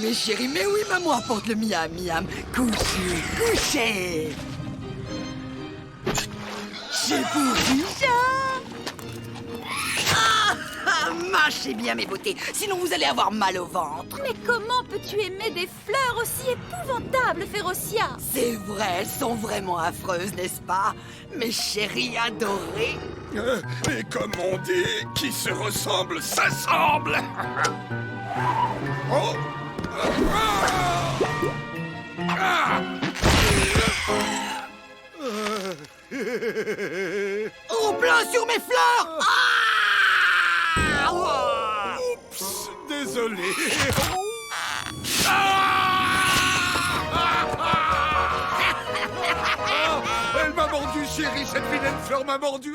mes chéris, mais oui, maman apporte le miam miam. Couchez, couchez. J'ai pour du chat. Mâchez bien mes beautés, sinon vous allez avoir mal au ventre. Mais comment peux-tu aimer des fleurs aussi épouvantables, Férocia? C'est vrai, elles sont vraiment affreuses, n'est-ce pas? Mes chéris adorés. Et comme on dit, qui se ressemble s'assemble. Oh. Au plein sur mes fleurs. Oups, désolé. Elle m'a mordu, chérie, cette vilaine fleur m'a mordu.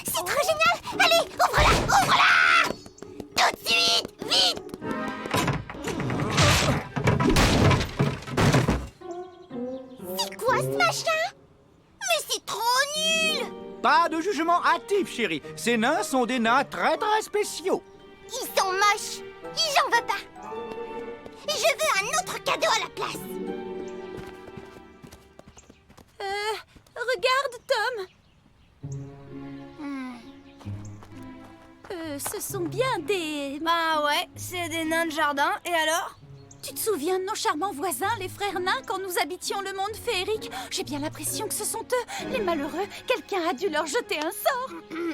C'est trop génial! Allez, ouvre-la! Ouvre-la! Tout de suite! Vite! C'est quoi ce machin? Mais c'est trop nul! Pas de jugement hâtif, chérie. Ces nains sont des nains très très spéciaux. Ils sont moches! J'en veux pas! Je veux un autre cadeau à la place! Regarde, Tom. Ce sont bien des... Bah ouais, c'est des nains de jardin, et alors? Tu te souviens de nos charmants voisins, les frères nains, quand nous habitions le monde féerique? J'ai bien l'impression que ce sont eux, les malheureux. Quelqu'un a dû leur jeter un sort.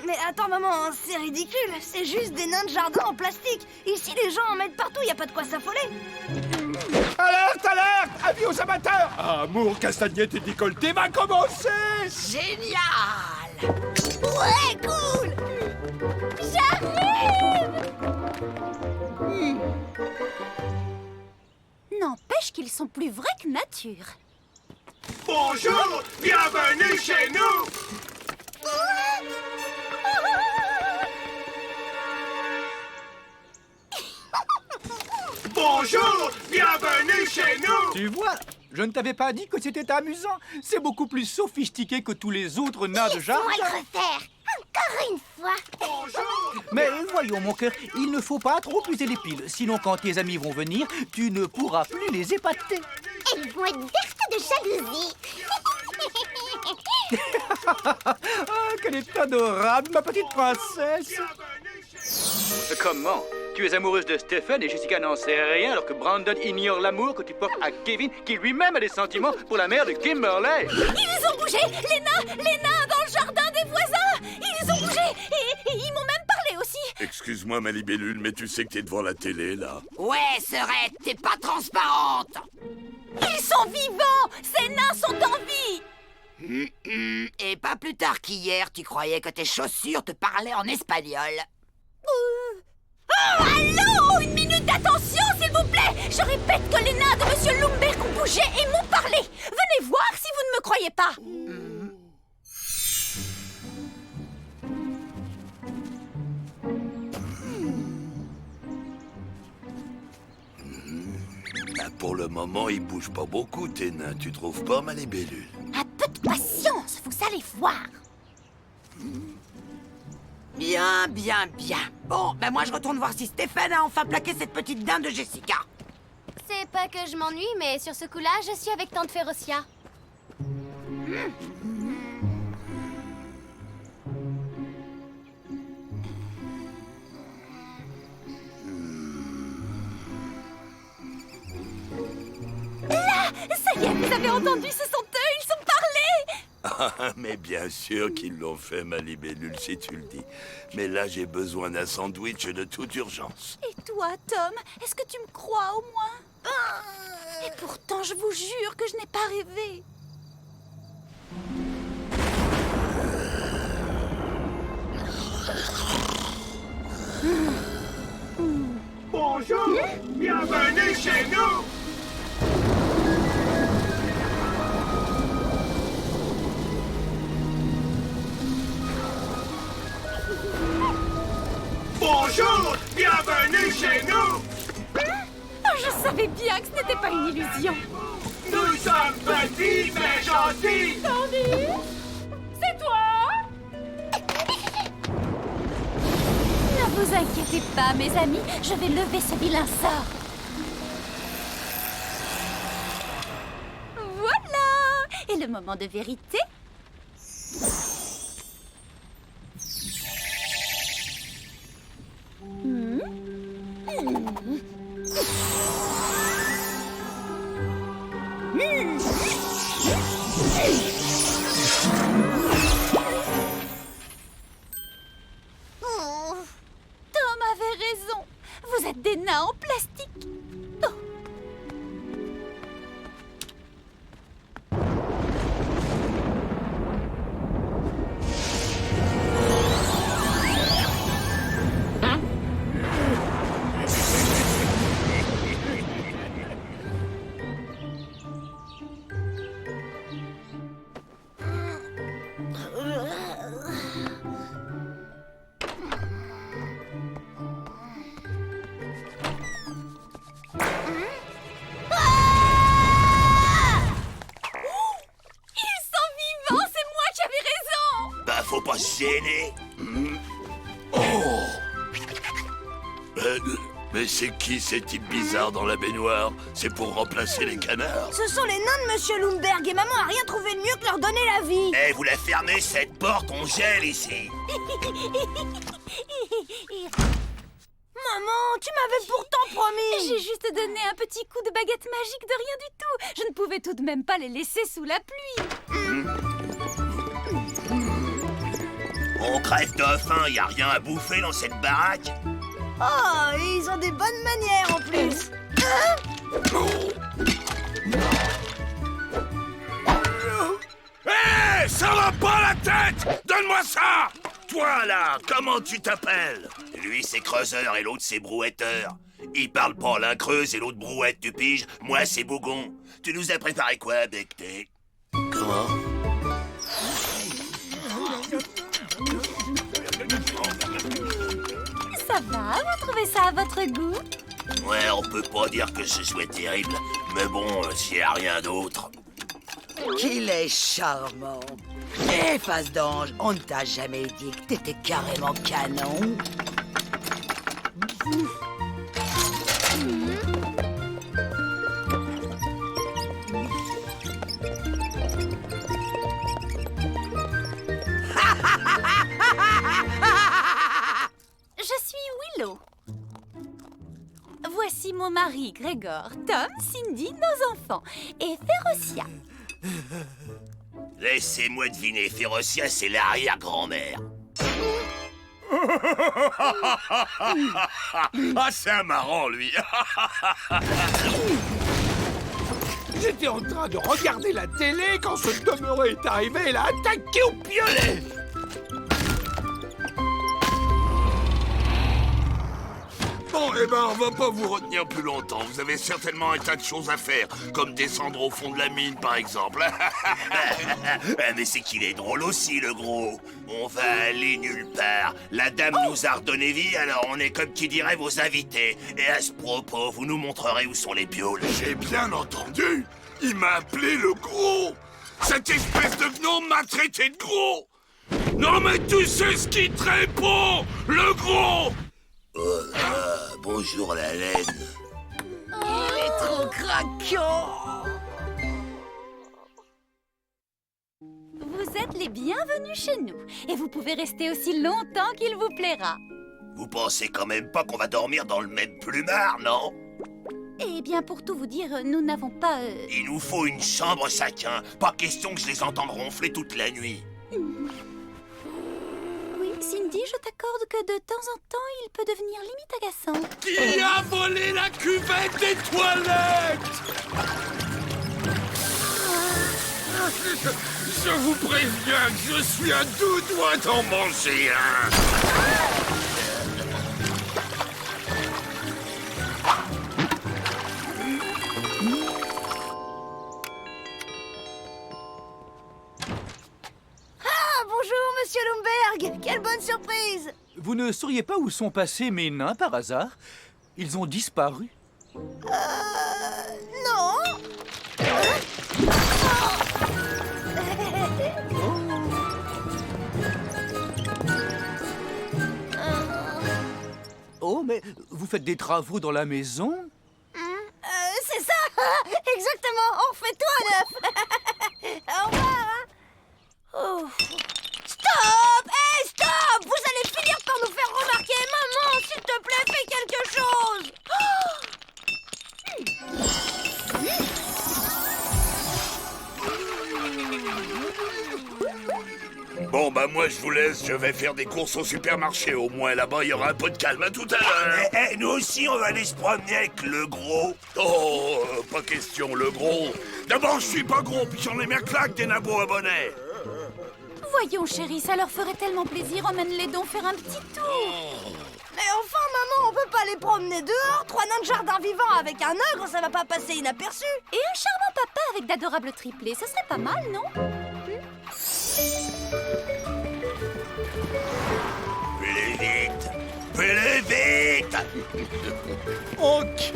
Mais attends, maman, c'est ridicule. C'est juste des nains de jardin en plastique. Ici, les gens en mettent partout, y a pas de quoi s'affoler. Alerte, alerte! Avis aux amateurs! Amour, castagnette et décolleté va commencer! Génial. Ouais, cool! J'arrive! N'empêche qu'ils sont plus vrais que nature. Bonjour, bienvenue chez nous. Bonjour, bienvenue chez nous. Tu vois, je ne t'avais pas dit que c'était amusant. C'est beaucoup plus sophistiqué que tous les autres nains de jardin. Laisse-moi le refaire! Encore une fois! Bonjour. Mais voyons, mon cœur, il ne faut pas trop user les piles. Sinon, quand tes amis vont venir, tu ne pourras plus les épater. Elles vont être vertes de jalousie! Ah, qu'elle est adorable, ma petite princesse. Comment? Tu es amoureuse de Stephen et Jessica n'en sait rien alors que Brandon ignore l'amour que tu portes à Kevin qui lui-même a des sentiments pour la mère de Kimberley. Ils ont bougé! Les nains dans le jardin des voisins! Ils ont bougé! Et ils m'ont même parlé aussi! Excuse-moi, ma libellule, mais tu sais que t'es devant la télé, là. Ouais, Serette, t'es pas transparente. Ils sont vivants! Ces nains sont en vie! Et pas plus tard qu'hier, tu croyais que tes chaussures te parlaient en espagnol. Oh, allô! Une minute d'attention, s'il vous plaît! Je répète que les nains de Monsieur Lumberg ont bougé et m'ont parlé! Venez voir si vous ne me croyez pas! Pour le moment, ils bougent pas beaucoup, tes nains. Tu trouves pas, ma libellule? Un peu de patience, vous allez voir! Bien, bien, bien. Bon, ben moi je retourne voir si Stéphane a enfin plaqué cette petite dinde de Jessica. C'est pas que je m'ennuie, mais sur ce coup-là, je suis avec tante Férocia. Ça y est, vous avez entendu, ce sont eux, ils ont parlé! Ah, mais bien sûr qu'ils l'ont fait, ma libellule, si tu le dis. Mais là, j'ai besoin d'un sandwich de toute urgence. Et toi, Tom, est-ce que tu me crois au moins? Et pourtant, je vous jure que je n'ai pas rêvé. Bonjour, bienvenue chez nous. Bonjour, bienvenue chez nous. Oh, je savais bien que ce n'était pas une illusion. Nous sommes petits mais gentils. Tandy, c'est toi? Ne vous inquiétez pas, mes amis, je vais lever ce vilain sort. Voilà! Et le moment de vérité? Tom avait raison. Vous êtes des nains en plastique. Oh. Ils sont vivants, c'est moi qui avais raison. Bah, faut pas se gêner. Oh mais c'est qui ces types bizarres dans la baignoire? C'est pour remplacer les canards? Ce sont les nains de Monsieur Lumberg et maman a rien trouvé de mieux que leur donner la vie. Eh, vous la fermez cette porte, on gèle ici. Maman, tu m'avais pourtant promis. J'ai juste donné un petit coup de baguette magique de rien du tout. Je ne pouvais tout de même pas les laisser sous la pluie. On crève de faim, y a rien à bouffer dans cette baraque? Oh, ils ont des bonnes manières en plus. Hé, ça va pas la tête! Donne-moi ça! Toi là, comment tu t'appelles? Lui c'est creuseur et l'autre c'est brouetteur. Ils parlent pas, l'un creuse et l'autre brouette, tu piges? Moi c'est bougon. Tu nous as préparé quoi, Becté? Comment? Ça va, vous trouvez ça à votre goût? Ouais, on peut pas dire que ce soit terrible, mais bon, s'il y a rien d'autre. Qu'il est charmant. Et face d'ange, on ne t'a jamais dit que t'étais carrément canon. Je suis Willow. Voici mon mari, Grégor, Tom, Cindy, nos enfants, et Férocia. Laissez-moi deviner, Férocia, c'est l'arrière-grand-mère. Ah, c'est un marrant, lui. J'étais en train de regarder la télé quand ce demeuré est arrivé et l'a attaqué au piolet. Bon, eh ben, on va pas vous retenir plus longtemps. Vous avez certainement un tas de choses à faire, comme descendre au fond de la mine, par exemple. Mais c'est qu'il est drôle aussi, le gros. On va aller nulle part. La dame nous a redonné vie, alors on est comme qui dirait vos invités. Et à ce propos, vous nous montrerez où sont les pioles. J'ai bien entendu. Il m'a appelé le gros. Cette espèce de gnome m'a traité de gros. Non mais tu sais ce qui te répond, le gros. Bonjour la laine. Il est trop craquant. Vous êtes les bienvenus chez nous, et vous pouvez rester aussi longtemps qu'il vous plaira. Vous pensez quand même pas qu'on va dormir dans le même plumard, non? Eh bien, pour tout vous dire, nous n'avons pas... Il nous faut une chambre chacun. Pas question que je les entende ronfler toute la nuit. Oui, Cindy, je t'accorde que de temps en temps, il peut devenir limite agaçant. Qui a volé la cuvette des toilettes? Je vous préviens que je suis à 2 doigts d'en manger un. Ah, bonjour, Monsieur Lumberg. Quelle bonne surprise! Vous ne sauriez pas où sont passés mes nains par hasard? Ils ont disparu. Non! Oh, mais vous faites des travaux dans la maison? C'est ça! Exactement! On refait tout à neuf! Au revoir! Hein. Oh. Stop! Hey, stop! Vous allez finir par nous faire remarquer! Maman, s'il te plaît, fais quelque chose! Bon, bah moi je vous laisse, je vais faire des courses au supermarché. Au moins là-bas, il y aura un peu de calme. À tout à l'heure. Nous aussi, on va aller se promener avec le gros. Oh, pas question, le gros. D'abord, je suis pas gros, puis j'en ai mes claques des nabots à bonnet. Voyons, chérie, ça leur ferait tellement plaisir. Emmène-les donc faire un petit tour. Mais enfin, maman, on peut pas les promener dehors? 3 nains de jardin vivants avec un ogre, ça va pas passer inaperçu. Et un charmant papa avec d'adorables triplés, ce serait pas mal, non? Plus vite, plus vite. Ok.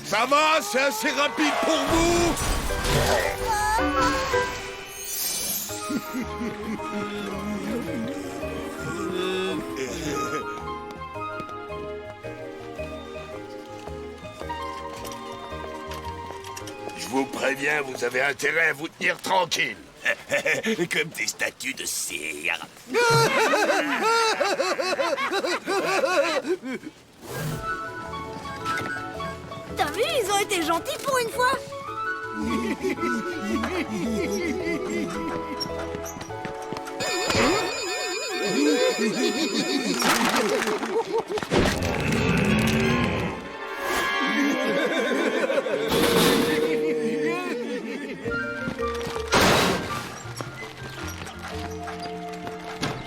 Ça va, c'est assez rapide pour vous. Je vous préviens, vous avez intérêt à vous tenir tranquille. Comme des statues de cire. T'as vu, ils ont été gentils pour une fois.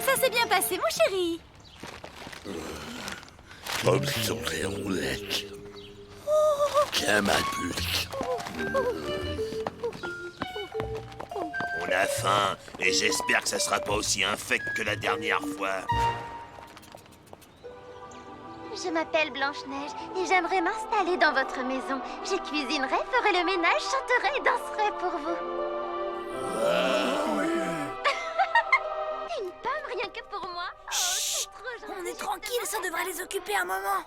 Ça s'est bien passé, mon chéri. Comme sur les roulettes. Qu'un mabuc. On a faim, et j'espère que ça sera pas aussi infect que la dernière fois. Je m'appelle Blanche-Neige et j'aimerais m'installer dans votre maison. Je cuisinerai, ferai le ménage, chanterai et danserai pour vous. Une pomme rien que pour moi. Oh, c'est trop gentil. On est tranquille, ça devrait les occuper un moment.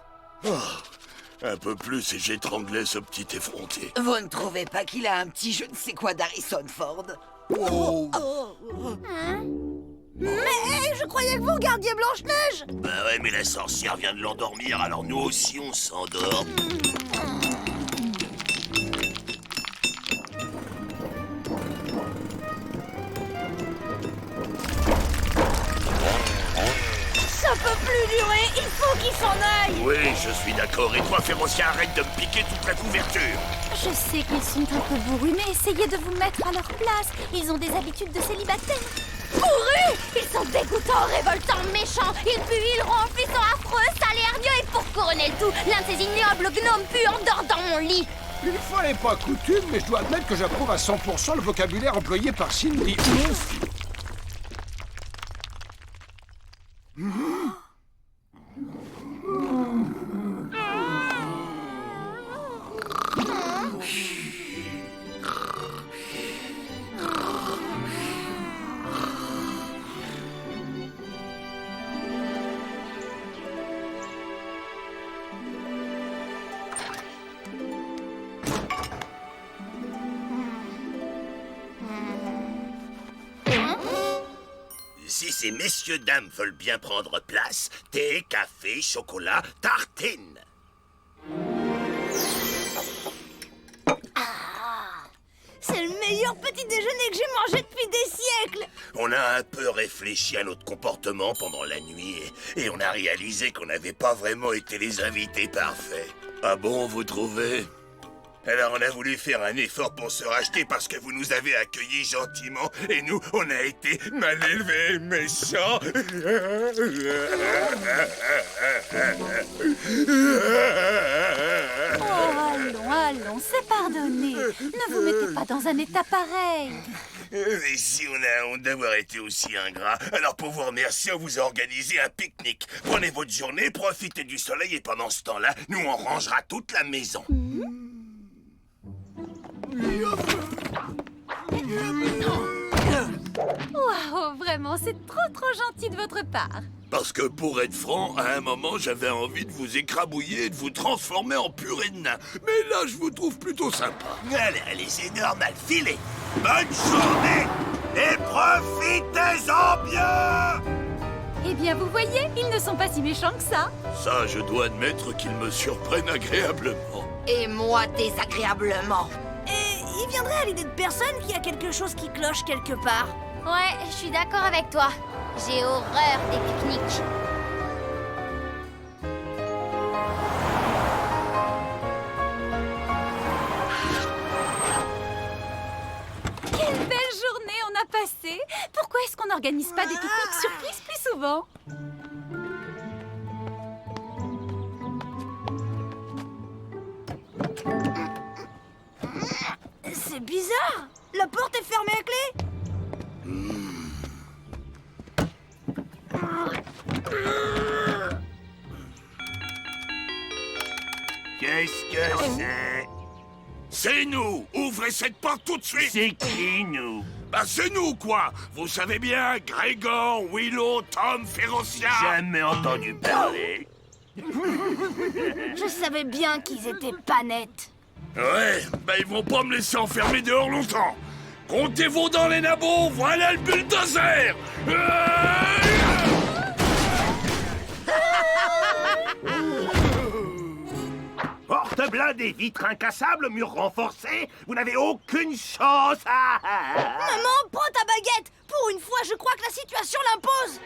Un peu plus et j'étranglais ce petit effronté. Vous ne trouvez pas qu'il a un petit je ne sais quoi d'Harrison Ford? Mais je croyais que vous gardiez Blanche-Neige. Bah ouais, mais la sorcière vient de l'endormir, alors nous aussi on s'endort. Ça peut plus durer, il faut qu'il s'en aille. Oui, je suis d'accord. Et toi, Férocia, arrête de me piquer toute la couverture. Je sais qu'ils sont un peu bourrus, mais essayez de vous mettre à leur place. Ils ont des habitudes de célibataire. Bourrus! Ils sont dégoûtants, révoltants, méchants. Ils puent, ils ronflent, ils sont affreux, sales et hargneux. Et pour couronner le tout, l'un de ces ignobles gnomes puants dort dans mon lit. Une fois n'est pas coutume, mais je dois admettre que j'approuve à 100% le vocabulaire employé par Cindy. Ouf. Si ces messieurs dames veulent bien prendre place, thé, café, chocolat, tartine. C'est le meilleur petit déjeuner que j'ai mangé depuis des siècles. On a un peu réfléchi à notre comportement pendant la nuit et on a réalisé qu'on n'avait pas vraiment été les invités parfaits. Ah bon, vous trouvez? Alors on a voulu faire un effort pour se racheter parce que vous nous avez accueillis gentiment et nous, on a été mal élevés, méchants. Oh, allons, c'est pardonné. Ne vous mettez pas dans un état pareil. Et si on a honte d'avoir été aussi ingrat, alors pour vous remercier, on vous a organisé un pique-nique. Prenez votre journée, profitez du soleil et pendant ce temps-là, nous on rangera toute la maison. Waouh, vraiment, c'est trop gentil de votre part. Parce que pour être franc, à un moment, j'avais envie de vous écrabouiller et de vous transformer en purée de nain. Mais là, je vous trouve plutôt sympa. Allez, c'est normal, filez. Bonne journée et profitez-en bien. Eh bien, vous voyez, ils ne sont pas si méchants que ça. Ça, je dois admettre qu'ils me surprennent agréablement. Et moi, désagréablement. Et il viendrait à l'idée de personne qu'il y a quelque chose qui cloche quelque part. Ouais, je suis d'accord avec toi. J'ai horreur des pique-niques. Quelle belle journée on a passée. Pourquoi est-ce qu'on n'organise pas des pique-niques surprises plus souvent? C'est bizarre. La porte est fermée à clé. Qu'est-ce que c'est? C'est nous! Ouvrez cette porte tout de suite! C'est qui, nous? Bah c'est nous, quoi! Vous savez bien, Grégor, Willow, Tom, Férocia... Jamais entendu parler. Je savais bien qu'ils étaient pas nets. Ouais, bah ils vont pas me laisser enfermer dehors longtemps. Comptez-vous dans les nabots, voilà le bulldozer! Porte blindée, vitres incassables, murs renforcés, vous n'avez aucune chance. Maman, prends ta baguette. Pour une fois, je crois que la situation l'impose.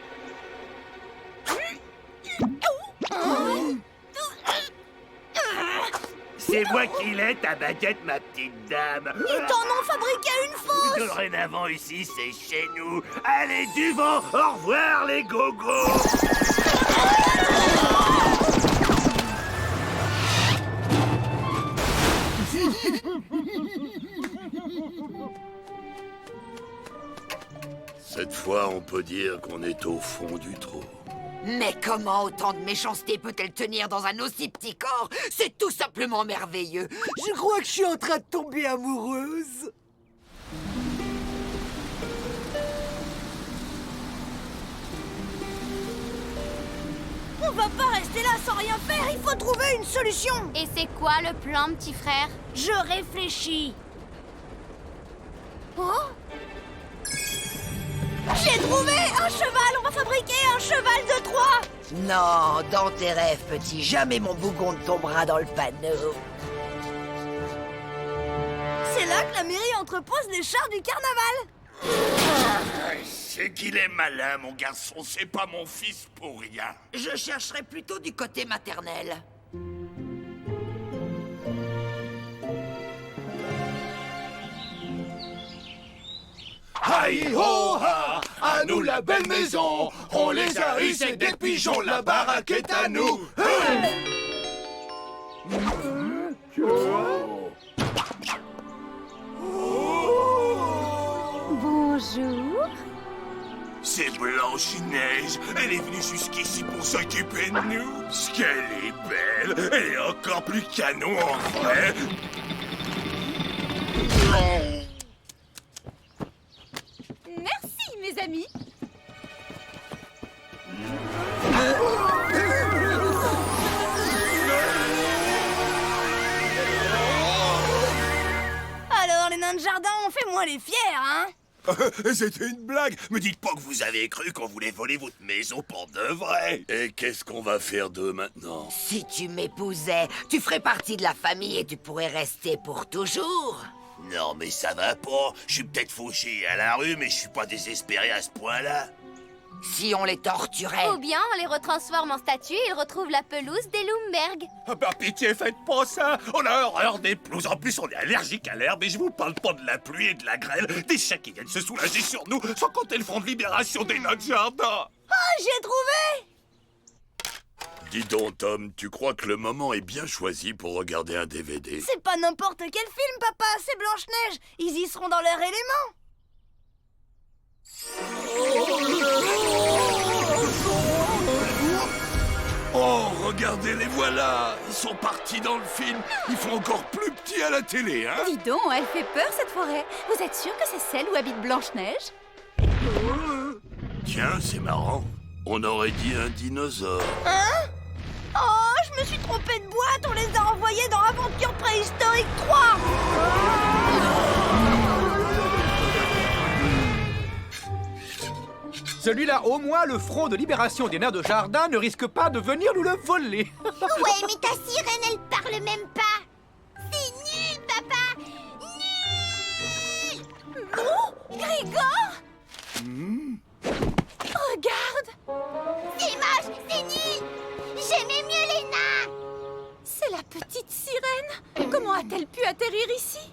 C'est moi qui l'ai, ta baguette, ma petite dame. Ils t'en ont fabriqué une fausse. Dorénavant, ici, c'est chez nous. Allez, du vent, au revoir, les gogos. Cette fois, on peut dire qu'on est au fond du trou. Mais comment autant de méchanceté peut-elle tenir dans un aussi petit corps? C'est tout simplement merveilleux. Je crois que je suis en train de tomber amoureuse. On va pas rester là sans rien faire. Il faut trouver une solution. Et c'est quoi le plan, petit frère? Je réfléchis. Oh? J'ai trouvé un cheval. On va fabriquer un cheval de Troie. Non, dans tes rêves, petit, jamais mon bougon ne tombera dans le panneau. C'est là que la mairie entrepose les chars du carnaval. C'est qu'il est malin, mon garçon. C'est pas mon fils pour rien. Je chercherai plutôt du côté maternel. Hi ho ha, à nous la belle maison. On les a eu, c'est des pigeons, la baraque est à nous. Bonjour. C'est Blanche-Neige. Elle est venue jusqu'ici pour s'occuper de nous. Ce qu'elle est belle. Elle est encore plus canon en vrai. Merci, mes amis. Alors, les nains de jardin, on fait moins les fiers, hein? C'était une blague. Me dites pas que vous avez cru qu'on voulait voler votre maison pour de vrai. Et qu'est-ce qu'on va faire d'eux maintenant? Si tu m'épousais, tu ferais partie de la famille et tu pourrais rester pour toujours. Non, mais ça va pas. Je suis peut-être fauché à la rue, mais je suis pas désespéré à ce point-là. Si on les torturait. Ou bien on les retransforme en statues et ils retrouvent la pelouse des Lumberg. Ah bah pitié, faites pas ça. On a horreur des pelouses. En plus, on est allergique à l'herbe et je vous parle pas de la pluie et de la grêle. Des chiens qui viennent se soulager sur nous, sans compter le front de libération des nains de jardin. Ah, j'ai trouvé! Dis donc, Tom, tu crois que le moment est bien choisi pour regarder un DVD? C'est pas n'importe quel film, papa, c'est Blanche-Neige. Ils y seront dans leur élément. Oh, regardez, les voilà! Ils sont partis dans le film. Ils font encore plus petits à la télé, hein? Dis donc, elle fait peur cette forêt. Vous êtes sûr que c'est celle où habite Blanche-Neige? Tiens, c'est marrant. On aurait dit un dinosaure. Hein? Oh, je me suis trompée de boîte. On les a envoyés dans Aventure Préhistorique 3. Celui-là, au moins, le front de libération des nains de jardin ne risque pas de venir nous le voler. Ouais, mais ta sirène, elle parle même pas. C'est nul, papa. Nul. Grigor! Regarde! C'est moche, c'est nul. J'aimais mieux les nains. C'est la petite sirène. Comment a-t-elle pu atterrir ici?